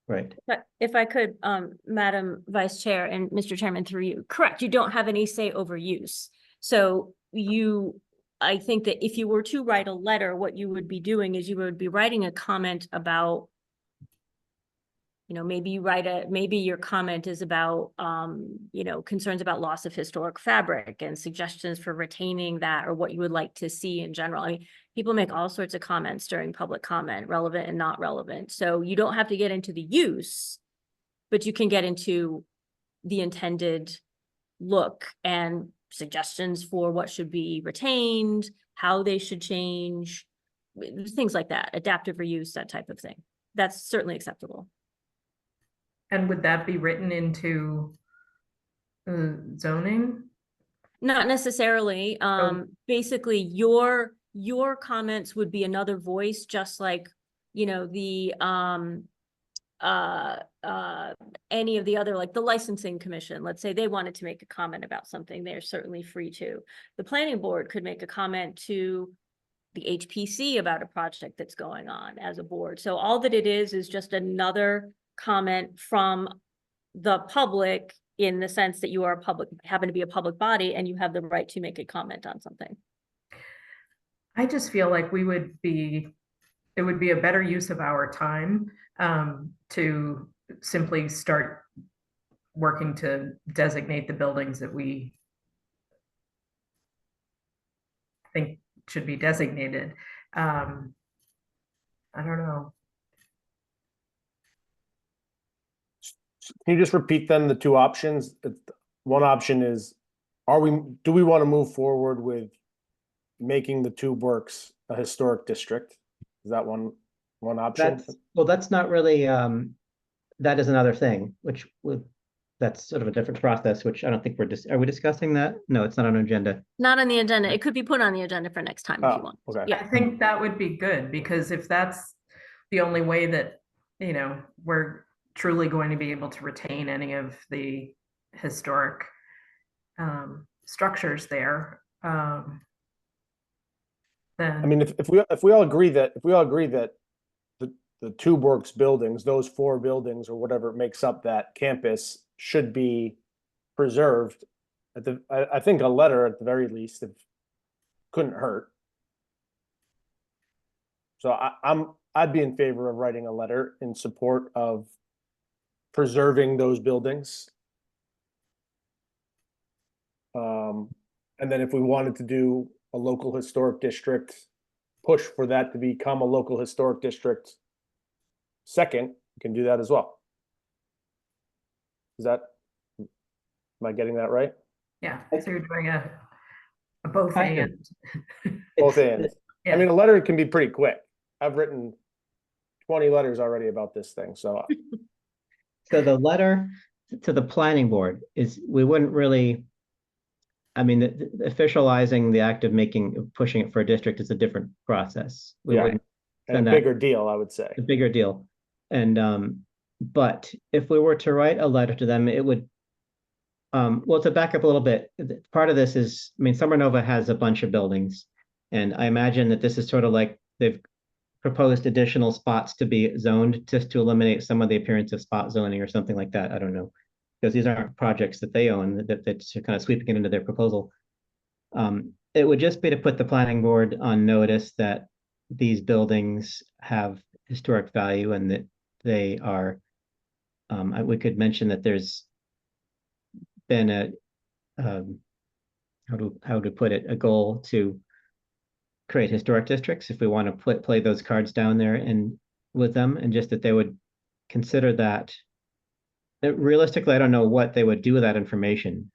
right. But if I could, Madam Vice Chair and Mr. Chairman, through you, correct, you don't have any say over use. So I think that if you were to write a letter, what you would be doing is you would be writing a comment about, maybe maybe your comment is about, concerns about loss of historic fabric and suggestions for retaining that, or what you would like to see in general. I mean, people make all sorts of comments during public comment, relevant and not relevant. So you don't have to get into the use, but you can get into the intended look and suggestions for what should be retained, how they should change, things like that, adaptive reuse, that type of thing. That's certainly acceptable. And would that be written into zoning? Not necessarily. Basically, your comments would be another voice, just like, the any of the other, like the licensing commission, let's say they wanted to make a comment about something, they're certainly free to. The planning board could make a comment to the HPC about a project that's going on as a board. So all that it is just another comment from the public, in the sense that you are happen to be a public body and you have the right to make a comment on something. I just feel like it would be a better use of our time to simply start working to designate the buildings that we think should be designated. I don't know. Can you just repeat then the two options? One option is, do we want to move forward with making the Two Works a historic district? Is that one option? That's not really, that is another thing, that's sort of a different process, which I don't think are we discussing that? No, it's not on an agenda. Not on the agenda. It could be put on the agenda for next time if you want. Okay. Yeah. I think that would be good, because if that's the only way that, we're truly going to be able to retain any of the historic structures there, then I mean, if we all agree that the Two Works buildings, those 4 buildings or whatever makes up that campus, should be preserved, I think a letter at the very least couldn't hurt. So I'd be in favor of writing a letter in support of preserving those buildings. And then if we wanted to do a local historic district, push for that to become a local historic district second, you can do that as well. Am I getting that right? yeah, so you're doing a both Kind of. and. Both ends. Yeah. I mean, a letter can be pretty quick. I've written 20 letters already about this thing, so. So the letter to the planning board is, we wouldn't really, I mean, the officializing the act of pushing it for a district is a different process. We Yeah. wouldn't And send a that- bigger deal, I would say. a bigger deal. And, but if we were to write a letter to them, it would, well, to back up a little bit, part of this is, I mean, Summer Nova has a bunch of buildings. And I imagine that this is sort of like they've proposed additional spots to be zoned just to eliminate some of the appearance of spot zoning or something like that. I don't know. Because these aren't projects that they own, that's kind of sweeping it into their proposal. It would just be to put the planning board on notice that these buildings have historic value and that they are, we could mention that there's been a, how to put it, a goal to create historic districts, if we want to play those cards down there and with them, and just that they would consider that. Realistically, I don't know what they would do with that information,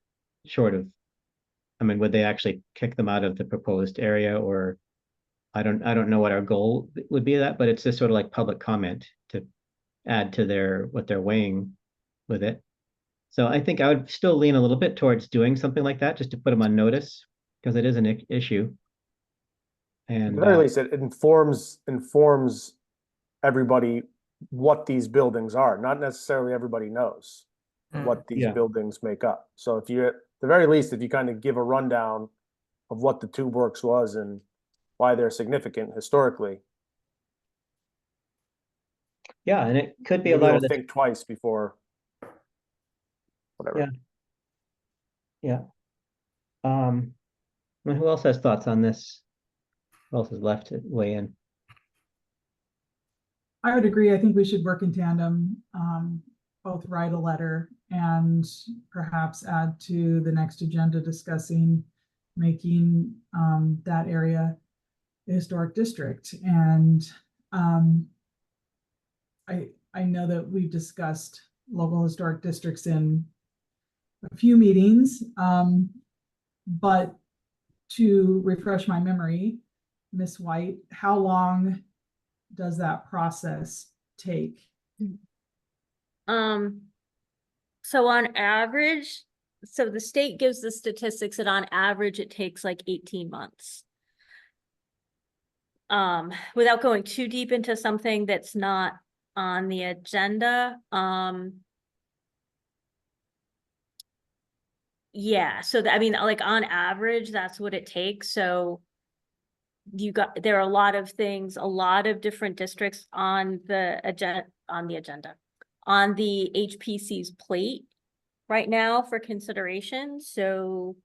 short of, I mean, would they actually kick them out of the proposed area, or I don't know what our goal would be of that, but it's just sort of like public comment to add to what they're weighing with it. So I think I would still lean a little bit towards doing something like that, just to put them on notice, because it is an issue. At And the very least, it informs everybody what these buildings are. Not necessarily everybody knows what these Yeah. buildings make up. So if you, at the very least, if you kind of give a rundown of what the Tube Works was and why they're significant historically, yeah, and it could be a maybe lot they'll of the, think twice before whatever. Yeah. yeah. And who else has thoughts on this? Who else is left to weigh in? I would agree. I think we should work in tandem, both write a letter and perhaps add to the next agenda discussing making that area a historic district. And I know that we've discussed local historic districts in a few meetings, but to refresh my memory, Ms. White, how long does that process take? So on average, so the state gives the statistics that on average it takes like 18 months. Without going too deep into something that's not on the agenda, yeah, so I mean, like on average, that's what it takes. So there are a lot of things, a lot of different districts on the agenda, on the HPC's plate right now for consideration. So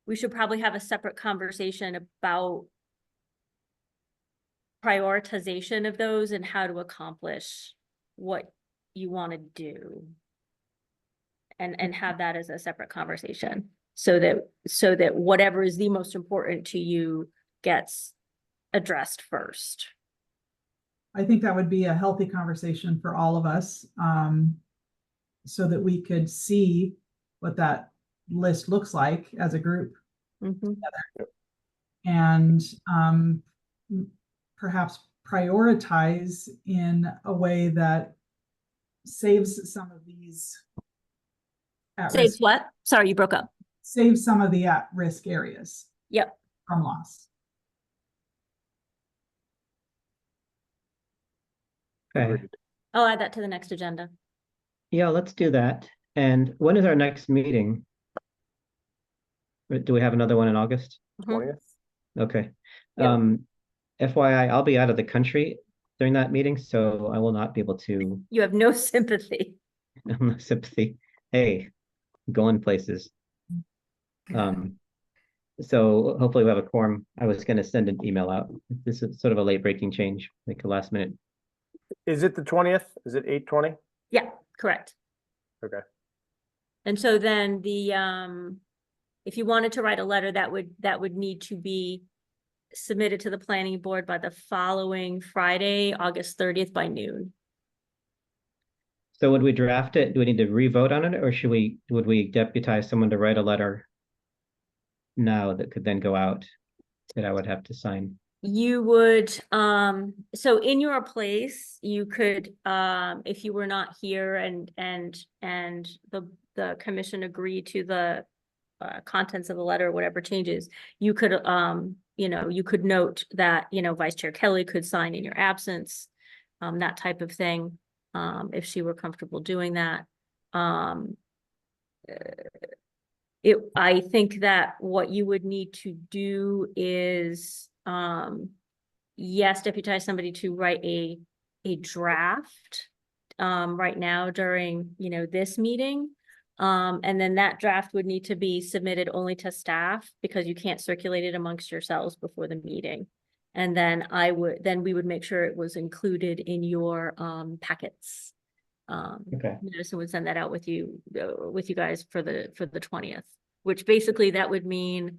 we should probably have a separate conversation about prioritization of those and how to accomplish what you want to do. And have that as a separate conversation so that whatever is the most important to you gets addressed first. I think that would be a healthy conversation for all of us, so that we could see what that list looks like as a group together. And perhaps prioritize in a way that saves some of these Saves what? Sorry, you broke up. Saves some of the at-risk areas. Yep. From loss. Okay. I'll add that to the next agenda. Yeah, let's do that. And when is our next meeting? Do we have another one in August? 20th. Okay. Yep. FYI, I'll be out of the country during that meeting, so I will not be able to. You have no sympathy. No sympathy. Hey, going places. So hopefully we'll have a quorum. I was going to send an email out. This is sort of a late breaking change, like a last minute. Is it the 20th? Is it 8/20? Yeah, correct. Okay. And so then if you wanted to write a letter, that would need to be submitted to the planning board by the following Friday, August 30th by noon. So would we draft it? Do we need to re-vote on it, or would we deputize someone to write a letter now that could then go out that I would have to sign? You would, so in your place, you could, if you were not here and the commission agreed to the contents of the letter, or whatever changes, you could, you could note that, Vice Chair Kelly could sign in your absence, that type of thing, if she were comfortable doing that. I think that what you would need to do is, yes, deputize somebody to write a draft right now during, this meeting. And then that draft would need to be submitted only to staff because you can't circulate it amongst yourselves before the meeting. And then we would make sure it was included in your packets. Okay. Madison would send that out with you guys for the 20th, which basically that would mean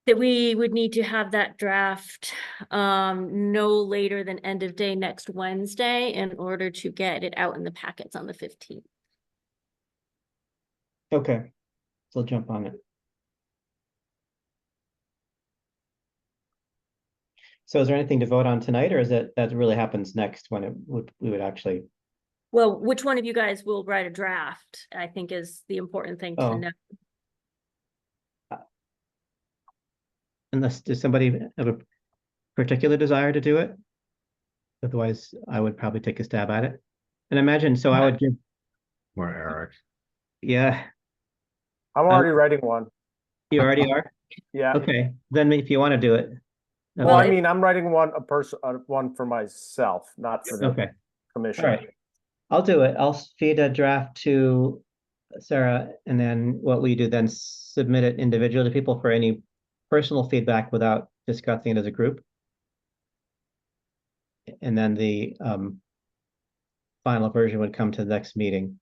that we would need to have that draft no later than end of day next Wednesday in order to get it out in the packets on the 15th. Okay, so I'll jump on it. So is there anything to vote on tonight, or is it that really happens next when we would actually? Well, which one of you guys will write a draft, I think is the important thing to Oh. know. Does somebody have a particular desire to do it? Otherwise, I would probably take a stab at it. And imagine, so I would give, Or Eric. yeah, I'm already writing one. you already are? Yeah. Okay, then if you want to do it. Well, I okay, mean, I'm writing one for myself, not for the Okay, commission. all right. I'll do it. I'll feed a draft to Sarah, and then what we do then submit it individually to people for any personal feedback without discussing it as a group. And then the final version would come to the next meeting.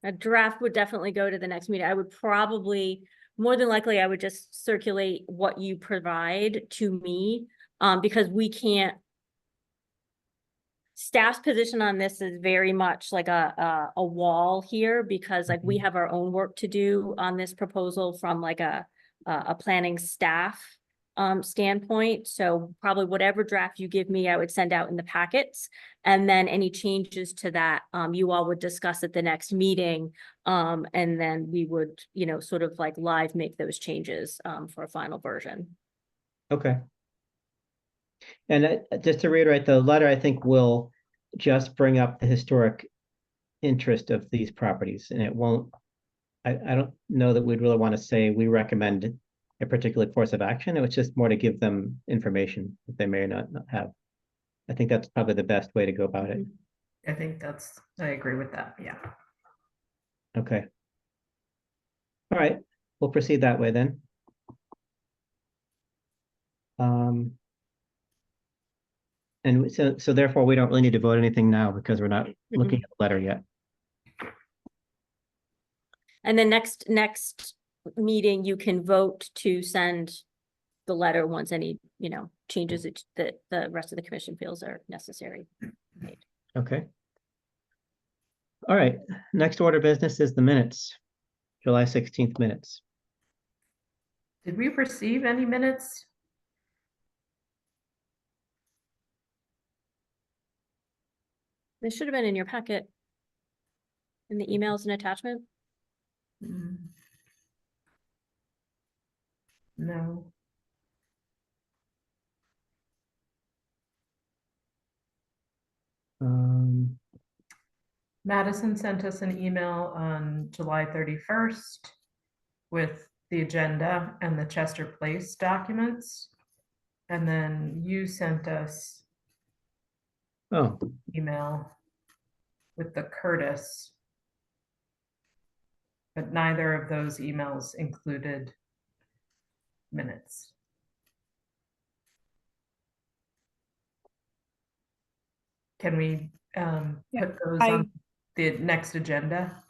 A draft would definitely go to the next meeting. I would probably, more than likely, I would just circulate what you provide to me, because we can't. Staff's position on this is very much like a wall here, because like we have our own work to do on this proposal from like a planning staff standpoint. So probably whatever draft you give me, I would send out in the packets. And then any changes to that, you all would discuss at the next meeting. And then we would, sort of like live make those changes for a final version. Okay. And just to reiterate, the letter, I think, will just bring up the historic interest of these properties, and it won't, I don't know that we'd really want to say we recommend a particular course of action. It was just more to give them information that they may or not have. I think that's probably the best way to go about it. I agree with that, yeah. Okay. All right, we'll proceed that way then. And so therefore, we don't really need to vote anything now because we're not looking at the letter yet. And then next meeting, you can vote to send the letter once any, changes that the rest of the commission feels are necessary. Okay. All right, next order of business is the minutes, July 16th minutes. Did we receive any minutes? They should have been in your packet. In the emails and attachment. No. Madison sent us an email on July 31st with the agenda and the Chester Place documents. And then you sent us email with the Curtis. But neither of those emails included minutes. Can we put those on the next agenda?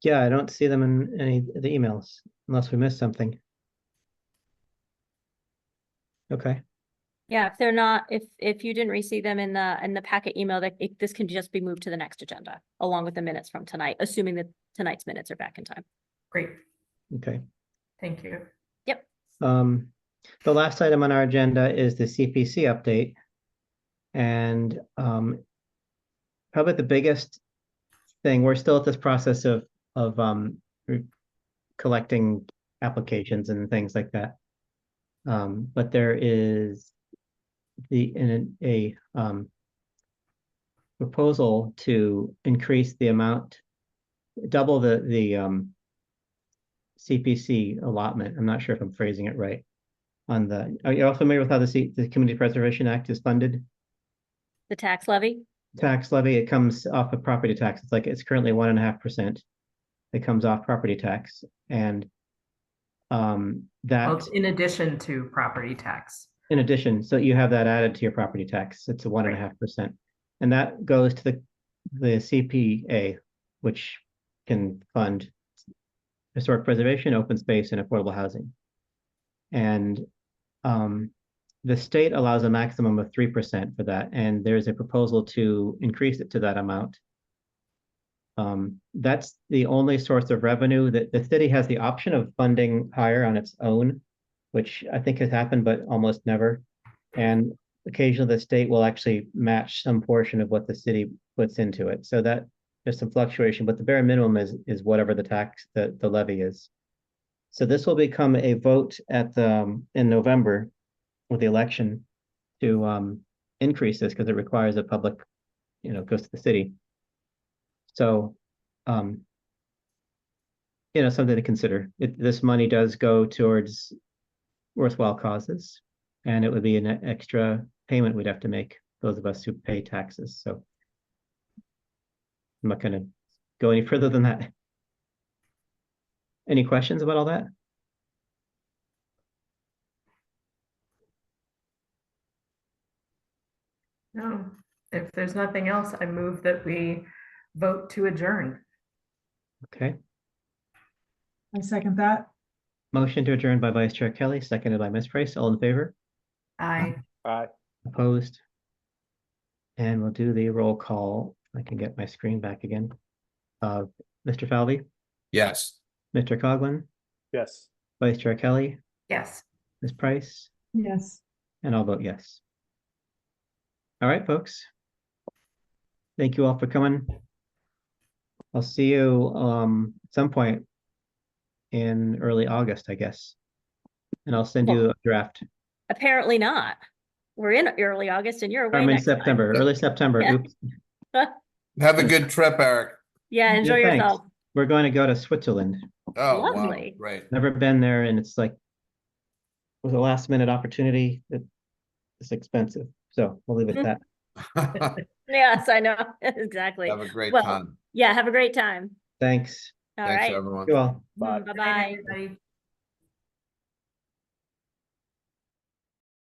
Yeah, I don't see them in any of the emails unless we missed something. Okay. Yeah, if they're not, if you didn't receive them in the packet email, this can just be moved to the next agenda along with the minutes from tonight, assuming that tonight's minutes are back in time. Great. Okay. Thank you. Yep. The last item on our agenda is the CPC update. And probably the biggest thing, we're still at this process of collecting applications and things like that. But there is a proposal to increase the amount, double the CPC allotment. I'm not sure if I'm phrasing it right. Are you all familiar with how the Community Preservation Act is funded? The tax levy? Tax levy, it comes off of property tax. It's currently 1.5%. It comes off property tax, and Well, That, it's in addition to property tax. in addition, so you have that added to your property tax. It's a 1.5%. And that goes to the CPA, which can fund historic preservation, open space, and affordable housing. And the state allows a maximum of 3% for that, and there's a proposal to increase it to that amount. That's the only source of revenue that the city has the option of funding higher on its own, which I think has happened, but almost never. And occasionally the state will actually match some portion of what the city puts into it. So that there's some fluctuation, but the bare minimum is whatever the tax, the levy is. So this will become a vote at the, in November with the election to increase this because it requires a public, goes to the city. So, something to consider. This money does go towards worthwhile causes, and it would be an extra payment we'd have to make, those of us who pay taxes. So I'm not going to go any further than that. Any questions about all that? No, if there's nothing else, I move that we vote to adjourn. Okay. I second that. Motion to adjourn by Vice Chair Kelly, seconded by Ms. Price. All in favor? Aye. Aye. Opposed? And we'll do the roll call. I can get my screen back again. Mr. Falvey, Yes. Mr. Coughlin, Yes. Vice Chair Kelly, Yes. Ms. Price, Yes. and I'll vote yes. All right, folks. Thank you all for coming. I'll see you at some point in early August, I guess. And I'll send you a draft. Apparently not. We're in early August and you're away I'm in next time. September, early September. Yeah. Oops. Have a good trip, Eric. Yeah, enjoy Yeah, thanks. yourself. We're going to go to Switzerland. Oh, wow, Lovely. great. Never been there, and it's like it was a last minute opportunity. It's expensive, so we'll leave it at that. Yes, I know. Exactly. Have a great Well, time. yeah, have a great time. Thanks. All Thanks, right. everyone. You all. Bye. Good night, Bye-bye. everybody.